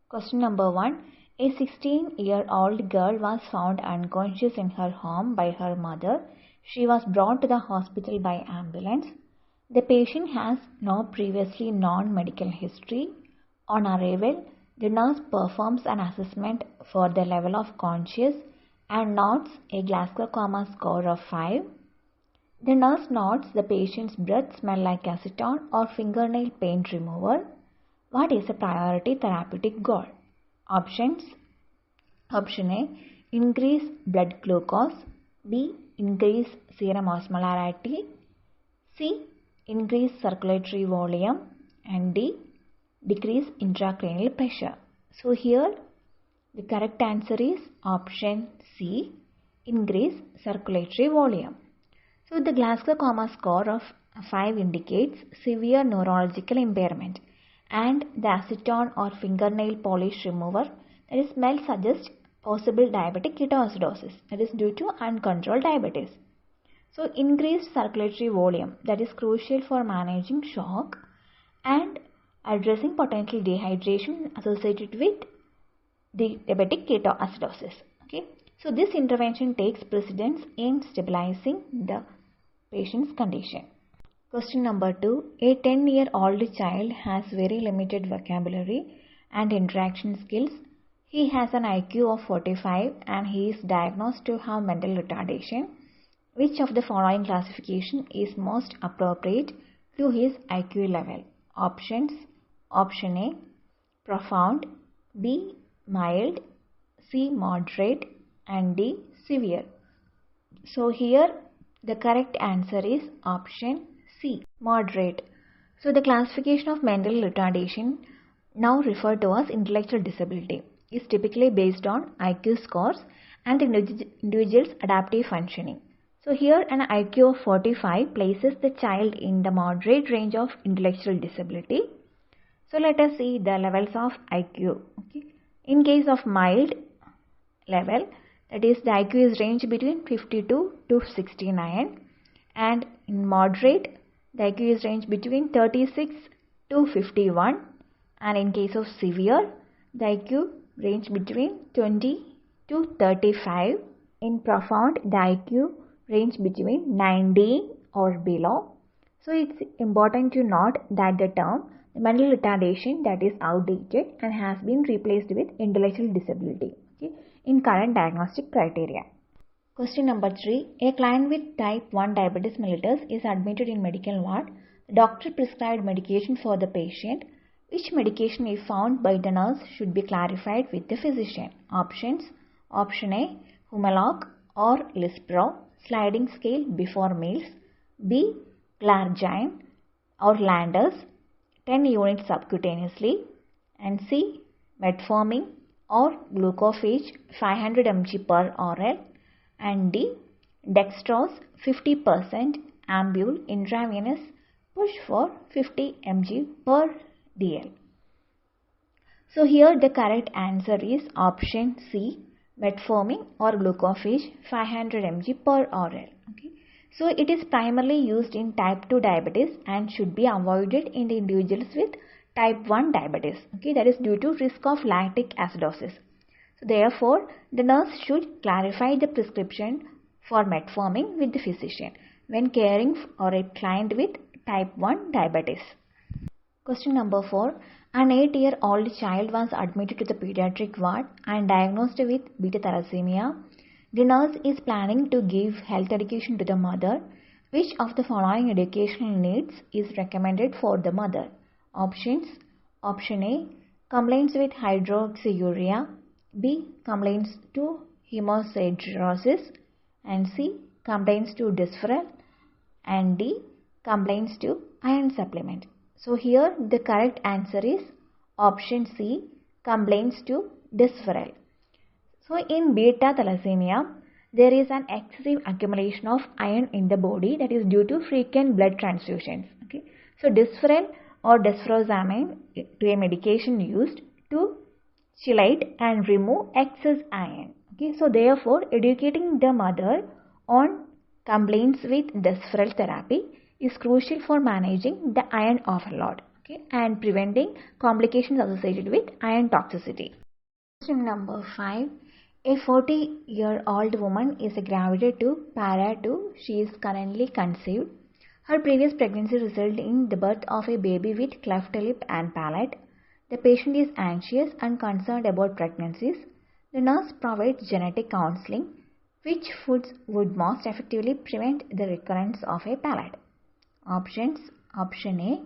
Question number 1. A 16-year-old girl was found unconscious in her home by her mother. She was brought to the hospital by ambulance. The patient has no previously known medical history. On arrival, the nurse performs an assessment for the level of conscious and notes a Glasgow Coma score of 5. The nurse notes the patient's breath smell like acetone or fingernail paint remover. What is the priority therapeutic goal? Options. Option A. Increase blood glucose. B. Increase serum osmolarity. C. Increase circulatory volume. And D. Decrease intracranial pressure. So here the correct answer is option C. Increase circulatory volume. So the Glasgow Coma score of 5 indicates severe neurological impairment, and the acetone or fingernail polish remover, that is smell, suggests possible diabetic ketoacidosis, that is due to uncontrolled diabetes. So increased circulatory volume, that is crucial for managing shock and addressing potential dehydration associated with the diabetic ketoacidosis. Okay, so this intervention takes precedence in stabilizing the patient's condition. Question number 2. A 10-year-old child has very limited vocabulary and interaction skills. He has an IQ of 45 and he is diagnosed to have mental retardation. Which of the following classification is most appropriate to his IQ level? Options. Option A. Profound. B. Mild. C. Moderate. And D. Severe. So here the correct answer is option C. Moderate. So the classification of mental retardation, now referred to as intellectual disability, is typically based on IQ scores and the individual's adaptive functioning. So here an IQ of 45 places the child in the moderate range of intellectual disability. So let us see the levels of IQ. Okay. In case of mild level, that is the IQ is range between 52 to 69, and in moderate the IQ is range between 36 to 51, and in case of severe the IQ range between 20 to 35. In profound the IQ range between 90 or below. So it's important to note that the term mental retardation, that is outdated and has been replaced with intellectual disability, okay, in current diagnostic criteria. Question number 3. A client with type 1 diabetes mellitus is admitted in medical ward. The doctor prescribed medication for the patient. Which medication, if found by the nurse, should be clarified with the physician? Options. Option A. Humalog or Lispro, sliding scale before meals. B. Glargine or Landers, 10 units subcutaneously. And C. Metformin or glucophage, 500 mg per oral. And D. Dextrose, 50% ambule intravenous, push for 50 mg per dl. So here the correct answer is option C. Metformin or glucophage, 500 mg per oral. Okay. So it is primarily used in type 2 diabetes and should be avoided in the individuals with type 1 diabetes. Okay, that is due to risk of lactic acidosis. So therefore, the nurse should clarify the prescription for metformin with the physician when caring for a client with type 1 diabetes. Question number 4. An 8-year-old child was admitted to the pediatric ward and diagnosed with beta thalassemia. The nurse is planning to give health education to the mother. Which of the following educational needs is recommended for the mother? Options. Option A. Complaints with hydroxyurea. B. Complaints to hemosiderosis. And C. Complaints to dysphoral. And D. Complaints to iron supplement. So here the correct answer is option C. Complaints to dysphoral. So in beta thalassemia, there is an excessive accumulation of iron in the body, that is due to frequent blood transfusions. Okay. So dysphoral or desfuroxamine to a medication used to chelate and remove excess iron. Okay. So therefore, educating the mother on complaints with dysphoral therapy is crucial for managing the iron overload. okay, and preventing complications associated with iron toxicity. Question number 5. A 40-year-old woman is gravid to Para-2. She is currently conceived. Her previous pregnancy resulted in the birth of a baby with cleft lip and palate. The patient is anxious and concerned about pregnancies. The nurse provides genetic counseling. Which foods would most effectively prevent the recurrence of a palate? Options. Option A,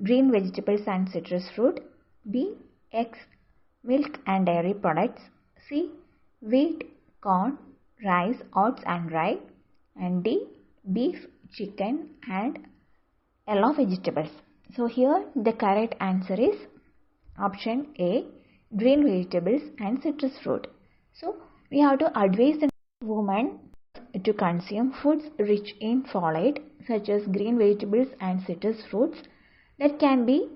green vegetables and citrus fruit. B, eggs, milk and dairy products. C, wheat, corn, rice, oats and rye. And D, beef, chicken and yellow vegetables. So here the correct answer is option A, green vegetables and citrus fruit. So we have to advise the woman to consume foods rich in folate such as green vegetables and citrus fruits that can be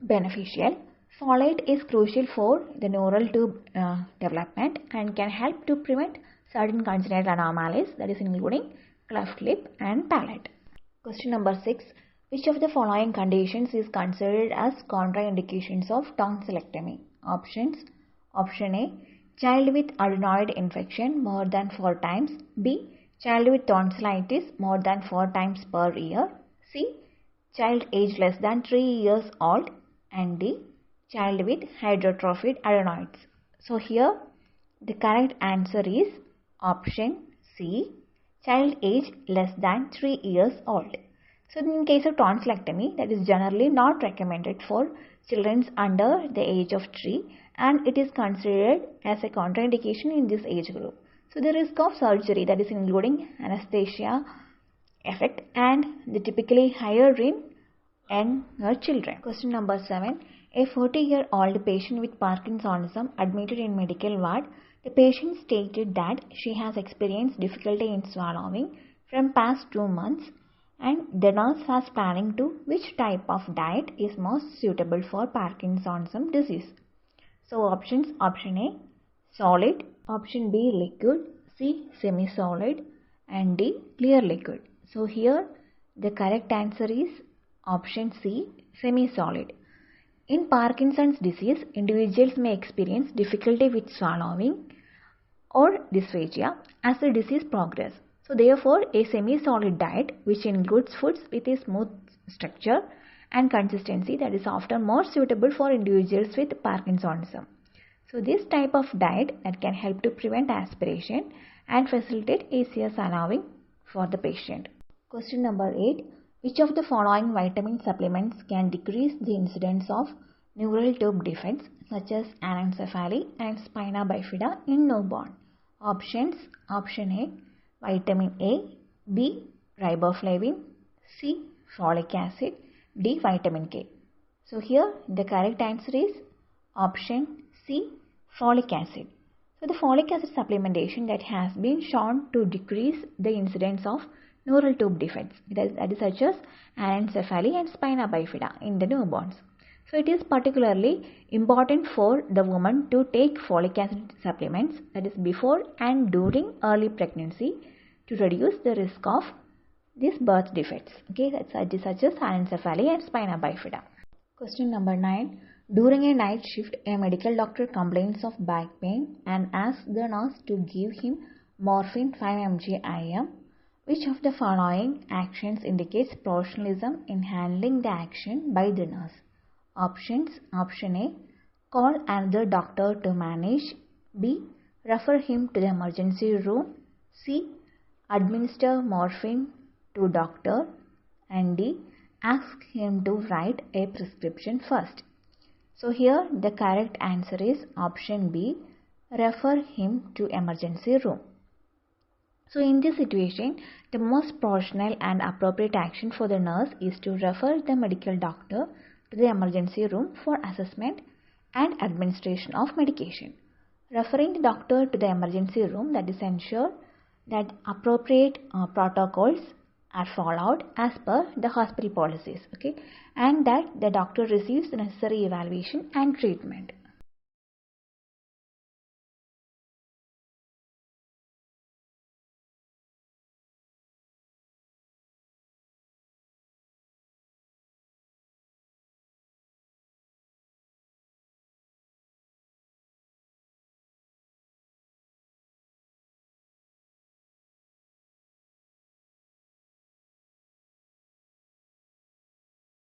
beneficial. Folate is crucial for the neural tube development and can help to prevent certain congenital anomalies, that is including cleft lip and palate. Question number 6. Which of the following conditions is considered as contraindications of tonsillectomy? Options. Option A, child with adenoid infection more than 4 times. B, child with tonsillitis more than 4 times per year. C, child age less than 3 years old. And D, child with hypertrophied adenoids. So here the correct answer is option C, child age less than 3 years old. So in case of tonsillectomy, that is generally not recommended for children under the age of 3, and it is considered as a contraindication in this age group. So the risk of surgery, that is including anesthesia effect, and the typically higher in younger children. Question number 7. A 40-year-old patient with Parkinsonism admitted in medical ward. The patient stated that she has experienced difficulty in swallowing from past 2 months, and the nurse was planning to which type of diet is most suitable for Parkinsonism disease. So options. Option A, solid. Option B, liquid. C, semi-solid. And D, clear liquid. So here the correct answer is option C, semi-solid. In Parkinson's disease, individuals may experience difficulty with swallowing or dysphagia as the disease progresses. So therefore, a semi-solid diet which includes foods with a smooth structure and consistency, that is often more suitable for individuals with Parkinsonism. So this type of diet that can help to prevent aspiration and facilitate easier swallowing for the patient. Question number 8. Which of the following vitamin supplements can decrease the incidence of neural tube defects such as anencephaly and spina bifida in newborn? Options. Option A, vitamin A. B, riboflavin. C, folic acid. D, vitamin K. So here the correct answer is option C, folic acid. So the folic acid supplementation that has been shown to decrease the incidence of neural tube defects, that is such as anencephaly and spina bifida in the newborns. So it is particularly important for the woman to take folic acid supplements, that is before and during early pregnancy, to reduce the risk of these birth defects. Okay, that is such as anencephaly and spina bifida. Question number 9. During a night shift, a medical doctor complains of back pain and asks the nurse to give him morphine 5 mg IM. Which of the following actions indicates professionalism in handling the action by the nurse? Options. Option A, call another doctor to manage. B, refer him to the emergency room. C, administer morphine to doctor. And D, ask him to write a prescription first. So here the correct answer is option B, refer him to emergency room. So in this situation, the most professional and appropriate action for the nurse is to refer the medical doctor to the emergency room for assessment and administration of medication. Referring the doctor to the emergency room, that is ensure that appropriate protocols are followed as per the hospital policies, okay, and that the doctor receives the necessary evaluation and treatment.